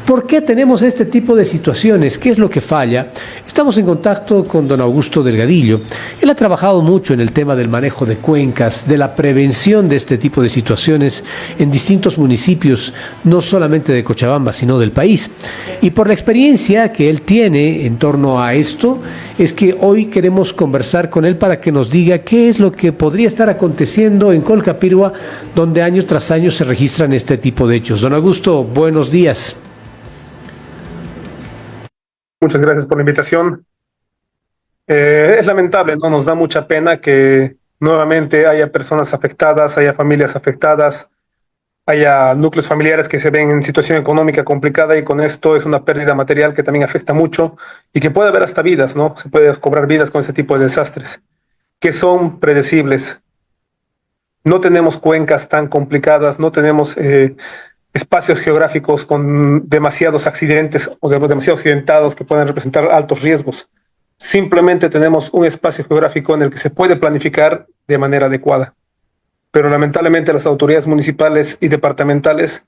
¿Por qué tenemos este tipo de situaciones? ¿Qué es lo que falla? Estamos en contacto con don Augusto Delgadillo. Él ha trabajado mucho en el tema del manejo de cuencas, de la prevención de este tipo de situaciones en distintos municipios, no solamente de Cochabamba, sino del país. Y por la experiencia que él tiene en torno a esto, es que hoy queremos conversar con él para que nos diga qué es lo que podría estar aconteciendo en Colcapirua, donde año tras año se registran este tipo de hechos. Don Augusto, buenos días. Muchas gracias por la invitación. Es lamentable, ¿no? Nos da mucha pena que nuevamente haya personas afectadas, haya familias afectadas, haya núcleos familiares que se ven en situación económica complicada y con esto es una pérdida material que también afecta mucho y que puede haber hasta vidas, ¿no? Se puede cobrar vidas con este tipo de desastres, que son predecibles. No tenemos cuencas tan complicadas, no tenemos espacios geográficos con demasiados accidentes o demasiado accidentados que pueden representar altos riesgos. Simplemente tenemos un espacio geográfico en el que se puede planificar de manera adecuada. Pero lamentablemente las autoridades municipales y departamentales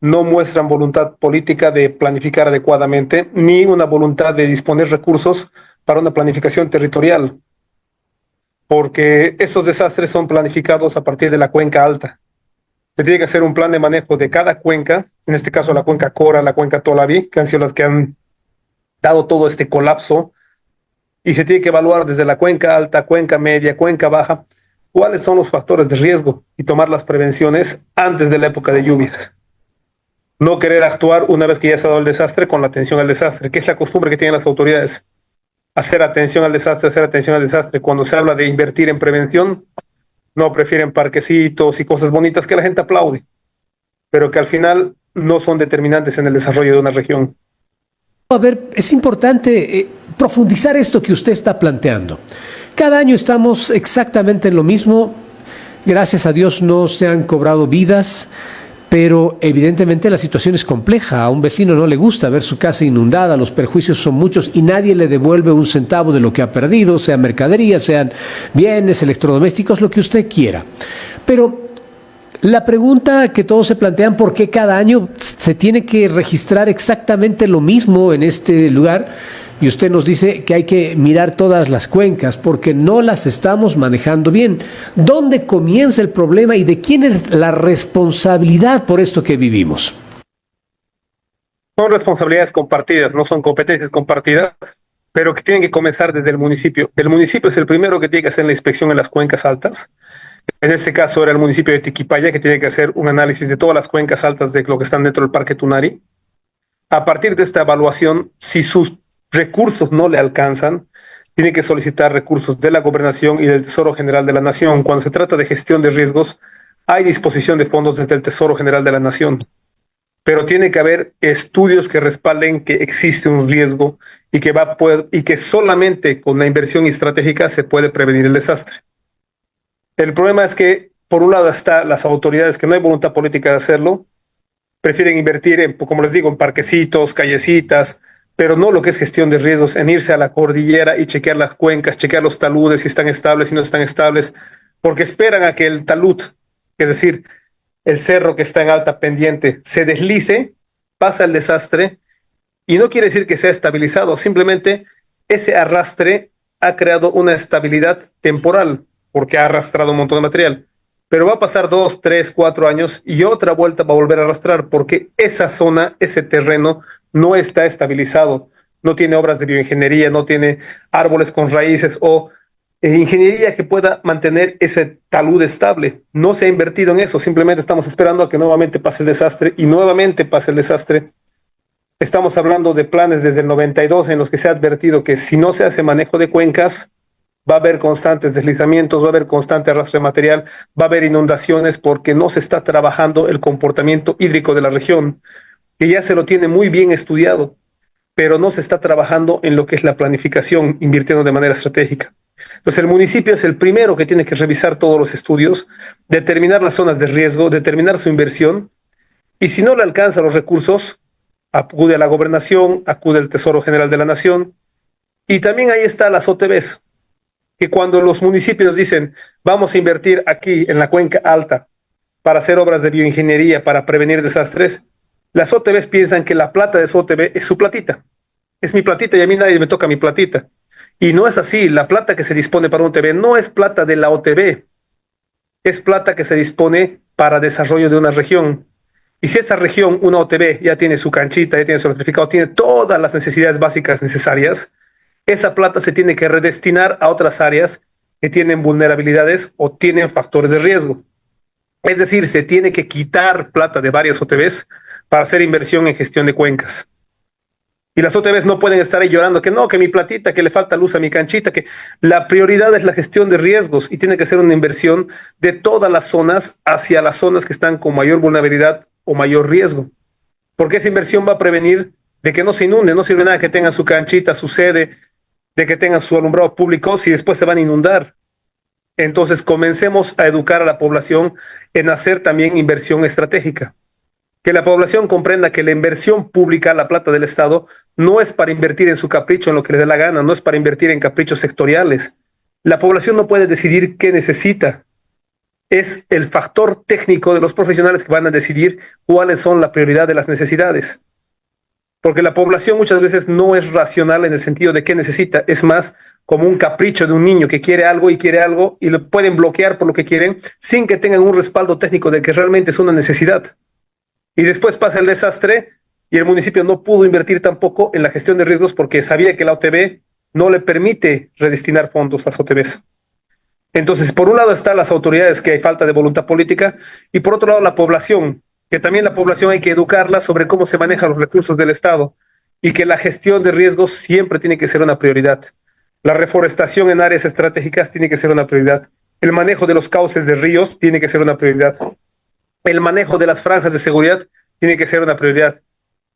no muestran voluntad política de planificar adecuadamente, ni una voluntad de disponer recursos para una planificación territorial, porque estos desastres son planificados a partir de la cuenca alta. Se tiene que hacer un plan de manejo de cada cuenca, en este caso la cuenca Cora, la cuenca Tolavi, que han sido las que han dado todo este colapso, y se tiene que evaluar desde la cuenca alta, cuenca media, cuenca baja, cuáles son los factores de riesgo y tomar las prevenciones antes de la época de lluvias. No querer actuar una vez que ya se ha dado el desastre con la atención al desastre, que es la costumbre que tienen las autoridades. Hacer atención al desastre, hacer atención al desastre. Cuando se habla de invertir en prevención, no prefieren parquecitos y cosas bonitas que la gente aplaude, pero que al final no son determinantes en el desarrollo de una región. A ver, es importante profundizar esto que usted está planteando. Cada año estamos exactamente en lo mismo. Gracias a Dios no se han cobrado vidas, pero evidentemente la situación es compleja. A un vecino no le gusta ver su casa inundada, los perjuicios son muchos y nadie le devuelve un centavo de lo que ha perdido, sean mercaderías, sean bienes, electrodomésticos, lo que usted quiera. Pero la pregunta que todos se plantean, ¿por qué cada año se tiene que registrar exactamente lo mismo en este lugar? Y usted nos dice que hay que mirar todas las cuencas porque no las estamos manejando bien. ¿Dónde comienza el problema y de quién es la responsabilidad por esto que vivimos? Son responsabilidades compartidas, no son competencias compartidas, pero que tienen que comenzar desde el municipio. El municipio es el primero que tiene que hacer la inspección en las cuencas altas. En este caso era el municipio de Tiquipaya que tiene que hacer un análisis de todas las cuencas altas de lo que están dentro del Parque Tunari. A partir de esta evaluación, si sus recursos no le alcanzan, tiene que solicitar recursos de la Gobernación y del Tesoro General de la Nación. Cuando se trata de gestión de riesgos, hay disposición de fondos desde el Tesoro General de la Nación, pero tiene que haber estudios que respalden que existe un riesgo y que solamente con la inversión estratégica se puede prevenir el desastre. El problema es que, por un lado, están las autoridades que no hay voluntad política de hacerlo, prefieren invertir en, como les digo, en parquecitos, callecitas, pero no lo que es gestión de riesgos, en irse a la cordillera y chequear las cuencas, chequear los taludes, si están estables, si no están estables, porque esperan a que el talud, es decir, el cerro que está en alta pendiente, se deslice, pasa el desastre, y no quiere decir que sea estabilizado, simplemente ese arrastre ha creado una estabilidad temporal, porque ha arrastrado un montón de material. Pero va a pasar 2, 3, 4 años y otra vuelta va a volver a arrastrar porque esa zona, ese terreno no está estabilizado, no tiene obras de bioingeniería, no tiene árboles con raíces o ingeniería que pueda mantener ese talud estable. No se ha invertido en eso, simplemente estamos esperando a que nuevamente pase el desastre y nuevamente pase el desastre. Estamos hablando de planes desde el 92 en los que se ha advertido que si no se hace manejo de cuencas, va a haber constantes deslizamientos, va a haber constante arrastre de material, va a haber inundaciones porque no se está trabajando el comportamiento hídrico de la región, que ya se lo tiene muy bien estudiado, pero no se está trabajando en lo que es la planificación, invirtiendo de manera estratégica. Entonces el municipio es el primero que tiene que revisar todos los estudios, determinar las zonas de riesgo, determinar su inversión, y si no le alcanza los recursos, acude a la gobernación, acude al Tesoro General de la Nación, y también ahí está las OTBs, que cuando los municipios dicen vamos a invertir aquí en la cuenca alta para hacer obras de bioingeniería, para prevenir desastres, Las OTBs piensan que la plata de su OTB es su platita. Es mi platita y a mí nadie me toca mi platita. Y no es así. La plata que se dispone para un OTB no es plata de la OTB. Es plata que se dispone para desarrollo de una región. Y si esa región, una OTB, ya tiene su canchita, ya tiene su electrificado, tiene todas las necesidades básicas necesarias, esa plata se tiene que redestinar a otras áreas que tienen vulnerabilidades o tienen factores de riesgo. Es decir, se tiene que quitar plata de varias OTBs para hacer inversión en gestión de cuencas. Y las OTBs no pueden estar ahí llorando que no, que mi platita, que le falta luz a mi canchita, que la prioridad es la gestión de riesgos y tiene que ser una inversión de todas las zonas hacia las zonas que están con mayor vulnerabilidad o mayor riesgo. Porque esa inversión va a prevenir de que no se inunde, no sirve nada que tengan su canchita, su sede, de que tengan su alumbrado público si después se van a inundar. Entonces comencemos a educar a la población en hacer también inversión estratégica. Que la población comprenda que la inversión pública, la plata del Estado, no es para invertir en su capricho, en lo que le dé la gana, no es para invertir en caprichos sectoriales. La población no puede decidir qué necesita. Es el factor técnico de los profesionales que van a decidir cuáles son la prioridad de las necesidades. Porque la población muchas veces no es racional en el sentido de qué necesita, es más como un capricho de un niño que quiere algo y lo pueden bloquear por lo que quieren sin que tengan un respaldo técnico de que realmente es una necesidad. Y después pasa el desastre y el municipio no pudo invertir tampoco en la gestión de riesgos porque sabía que la OTB no le permite redestinar fondos a las OTBs. Entonces, por un lado están las autoridades, que hay falta de voluntad política, y por otro lado la población, que también la población hay que educarla sobre cómo se manejan los recursos del Estado y que la gestión de riesgos siempre tiene que ser una prioridad. La reforestación en áreas estratégicas tiene que ser una prioridad. El manejo de los cauces de ríos tiene que ser una prioridad. El manejo de las franjas de seguridad tiene que ser una prioridad.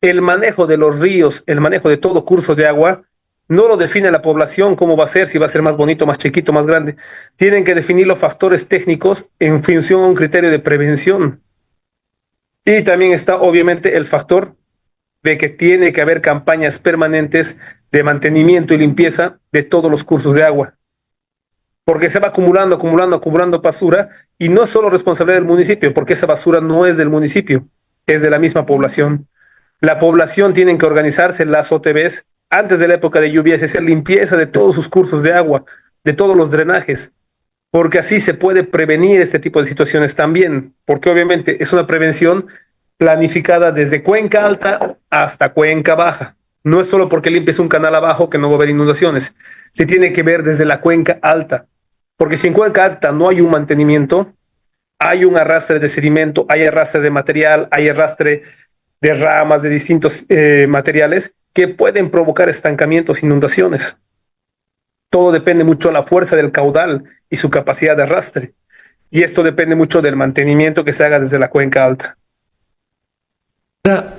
El manejo de los ríos, el manejo de todo curso de agua, no lo define la población cómo va a ser, si va a ser más bonito, más chiquito, más grande. Tienen que definir los factores técnicos en función a un criterio de prevención. Y también está obviamente el factor de que tiene que haber campañas permanentes de mantenimiento y limpieza de todos los cursos de agua. Porque se va acumulando basura y no es solo responsabilidad del municipio, porque esa basura no es del municipio, es de la misma población. La población tiene que organizarse, las OTBs, antes de la época de lluvias, hacer limpieza de todos sus cursos de agua, de todos los drenajes, porque así se puede prevenir este tipo de situaciones también, porque obviamente es una prevención planificada desde Cuenca Alta hasta Cuenca Baja. No es solo porque limpies un canal abajo que no va a haber inundaciones, se tiene que ver desde la Cuenca Alta, porque si en Cuenca Alta no hay un mantenimiento, hay un arrastre de sedimento, hay arrastre de material, hay arrastre de ramas, de distintos materiales que pueden provocar estancamientos, inundaciones. Todo depende mucho de la fuerza del caudal y su capacidad de arrastre. Y esto depende mucho del mantenimiento que se haga desde la Cuenca Alta. Ahora,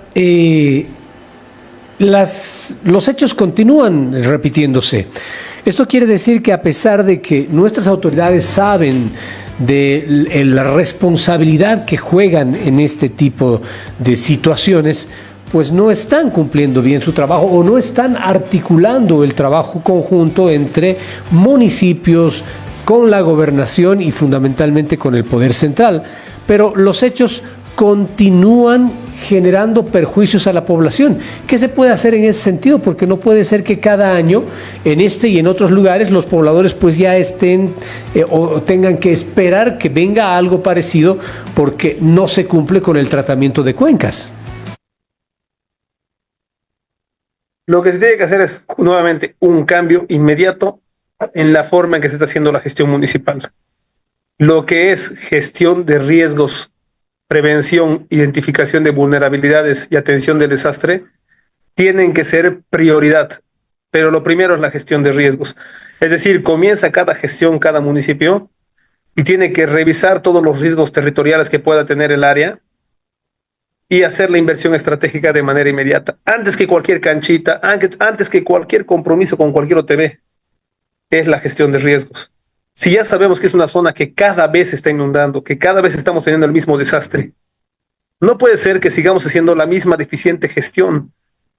los hechos continúan repitiéndose. Esto quiere decir que a pesar de que nuestras autoridades saben de la responsabilidad que juegan en este tipo de situaciones, pues no están cumpliendo bien su trabajo o no están articulando el trabajo conjunto entre municipios, con la gobernación y fundamentalmente con el poder central. Pero los hechos continúan generando perjuicios a la población. ¿Qué se puede hacer en ese sentido? Porque no puede ser que cada año en este y en otros lugares los pobladores pues ya estén o tengan que esperar que venga algo parecido porque no se cumple con el tratamiento de cuencas. Lo que se tiene que hacer es nuevamente un cambio inmediato en la forma en que se está haciendo la gestión municipal. Lo que es gestión de riesgos, prevención, identificación de vulnerabilidades y atención del desastre, tienen que ser prioridad. Pero lo primero es la gestión de riesgos. Es decir, comienza cada gestión, cada municipio, y tiene que revisar todos los riesgos territoriales que pueda tener el área y hacer la inversión estratégica de manera inmediata. Antes que cualquier canchita, antes que cualquier compromiso con cualquier OTB, es la gestión de riesgos. Si ya sabemos que es una zona que cada vez se está inundando, que cada vez estamos teniendo el mismo desastre, no puede ser que sigamos haciendo la misma deficiente gestión.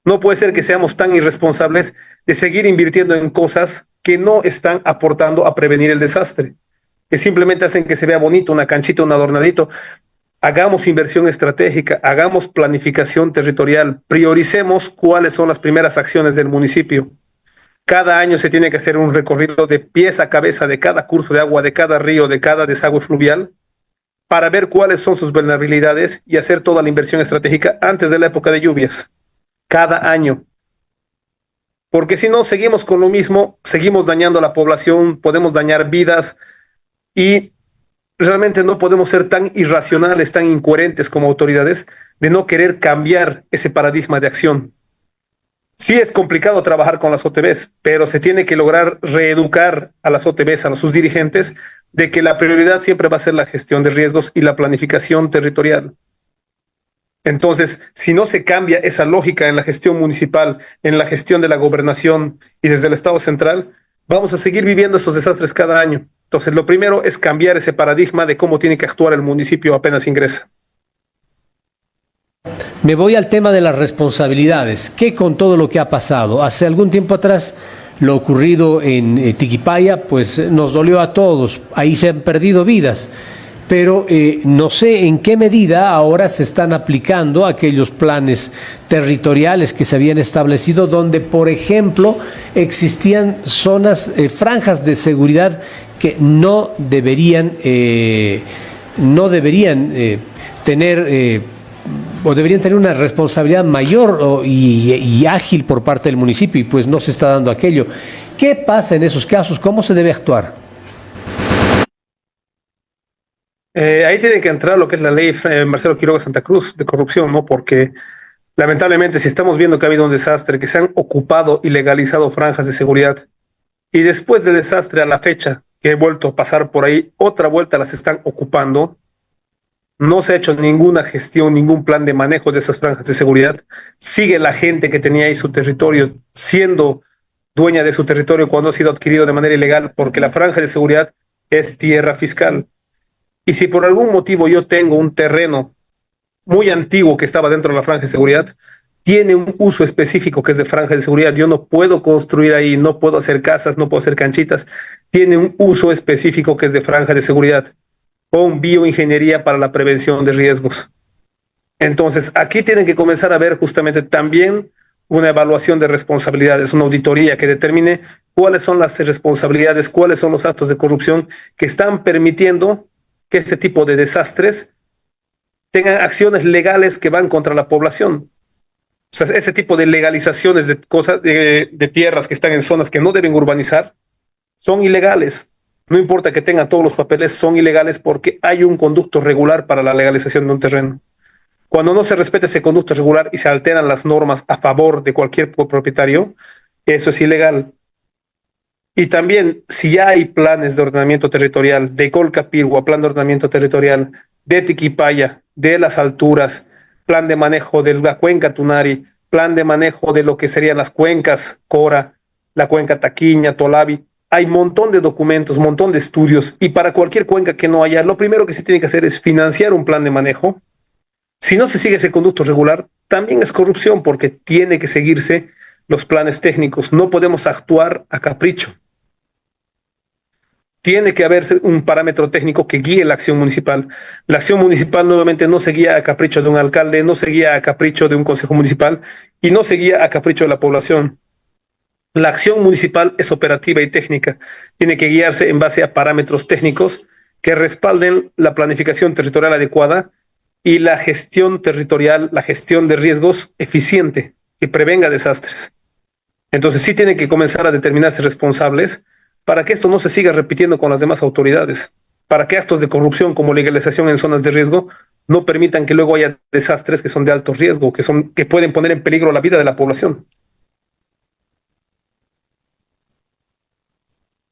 No puede ser que seamos tan irresponsables de seguir invirtiendo en cosas que no están aportando a prevenir el desastre, que simplemente hacen que se vea bonito, una canchita, un adornadito. hagamos inversión estratégica, hagamos planificación territorial, prioricemos cuáles son las primeras acciones del municipio. Cada año se tiene que hacer un recorrido de pies a cabeza de cada curso de agua, de cada río, de cada desagüe fluvial, para ver cuáles son sus vulnerabilidades y hacer toda la inversión estratégica antes de la época de lluvias, cada año. Porque si no, seguimos con lo mismo, seguimos dañando a la población, podemos dañar vidas y realmente no podemos ser tan irracionales, tan incoherentes como autoridades de no querer cambiar ese paradigma de acción. Sí es complicado trabajar con las OTBs, pero se tiene que lograr reeducar a las OTBs, a sus dirigentes, de que la prioridad siempre va a ser la gestión de riesgos y la planificación territorial. Entonces, si no se cambia esa lógica en la gestión municipal, en la gestión de la gobernación y desde el Estado central, vamos a seguir viviendo esos desastres cada año. Entonces, lo primero es cambiar ese paradigma de cómo tiene que actuar el municipio apenas ingresa. Me voy al tema de las responsabilidades. ¿Qué con todo lo que ha pasado? Hace algún tiempo atrás, lo ocurrido en Tiquipaya, pues nos dolió a todos. Ahí se han perdido vidas. Pero no sé en qué medida ahora se están aplicando aquellos planes territoriales que se habían establecido, donde, por ejemplo, existían zonas, franjas de seguridad que no deberían tener o deberían tener una responsabilidad mayor y ágil por parte del municipio, y pues no se está dando aquello. ¿Qué pasa en esos casos? ¿Cómo se debe actuar? Ahí tiene que entrar lo que es la ley Marcelo Quiroga Santa Cruz de corrupción, ¿no? Porque lamentablemente, si estamos viendo que ha habido un desastre, que se han ocupado y legalizado franjas de seguridad, y después del desastre a la fecha que he vuelto a pasar por ahí, otra vuelta las están ocupando, no se ha hecho ninguna gestión, ningún plan de manejo de esas franjas de seguridad, sigue la gente que tenía ahí su territorio siendo dueña de su territorio cuando ha sido adquirido de manera ilegal, porque la franja de seguridad es tierra fiscal. Y si por algún motivo yo tengo un terreno muy antiguo que estaba dentro de la franja de seguridad, tiene un uso específico que es de franja de seguridad. Yo no puedo construir ahí, no puedo hacer casas, no puedo hacer canchitas. Tiene un uso específico que es de franja de seguridad con bioingeniería para la prevención de riesgos. Entonces, aquí tienen que comenzar a ver justamente también una evaluación de responsabilidades, una auditoría que determine cuáles son las responsabilidades, cuáles son los actos de corrupción que están permitiendo que este tipo de desastres tengan acciones legales que van contra la población. O sea, ese tipo de legalizaciones de cosas, de tierras que están en zonas que no deben urbanizar, son ilegales. No importa que tengan todos los papeles, son ilegales porque hay un conducto regular para la legalización de un terreno. Cuando no se respeta ese conducto regular y se alteran las normas a favor de cualquier propietario, eso es ilegal. Y también, si ya hay planes de ordenamiento territorial de Colcapirgua, plan de ordenamiento territorial de Tiquipaya, de las alturas, plan de manejo de la cuenca Tunari, plan de manejo de lo que serían las cuencas Cora, la cuenca Taquiña, Tolavi, hay un montón de documentos, un montón de estudios, y para cualquier cuenca que no haya, lo primero que se tiene que hacer es financiar un plan de manejo. Si no se sigue ese conducto regular, también es corrupción porque tiene que seguirse los planes técnicos. No podemos actuar a capricho. Tiene que haber un parámetro técnico que guíe la acción municipal. La acción municipal nuevamente no se guía a capricho de un alcalde, no se guía a capricho de un consejo municipal y no se guía a capricho de la población. La acción municipal es operativa y técnica. Tiene que guiarse en base a parámetros técnicos que respalden la planificación territorial adecuada y la gestión territorial, la gestión de riesgos eficiente, que prevenga desastres. Entonces sí tienen que comenzar a determinarse responsables para que esto no se siga repitiendo con las demás autoridades, para que actos de corrupción como legalización en zonas de riesgo no permitan que luego haya desastres que son de alto riesgo, que pueden poner en peligro la vida de la población.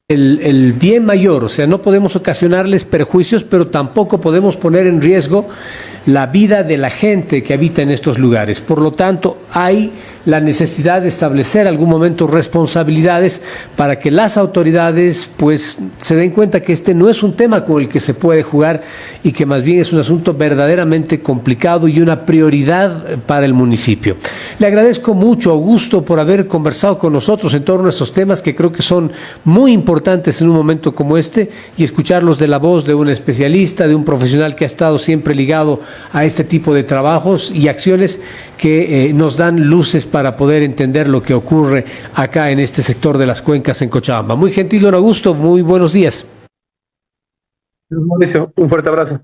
El bien mayor, o sea, no podemos ocasionarles perjuicios, pero tampoco podemos poner en riesgo la vida de la gente que habita en estos lugares. Por lo tanto, hay la necesidad de establecer algún momento responsabilidades para que las autoridades pues se den cuenta que este no es un tema con el que se puede jugar y que más bien es un asunto verdaderamente complicado y una prioridad para el municipio. Le agradezco mucho, Augusto, por haber conversado con nosotros en torno a estos temas que creo que son muy importantes en un momento como este, y escucharlos de la voz de un especialista, de un profesional que ha estado siempre ligado a este tipo de trabajos y acciones que nos dan luces para poder entender lo que ocurre acá en este sector de las cuencas en Cochabamba. Muy gentil, don Augusto, muy buenos días. Mauricio, un fuerte abrazo.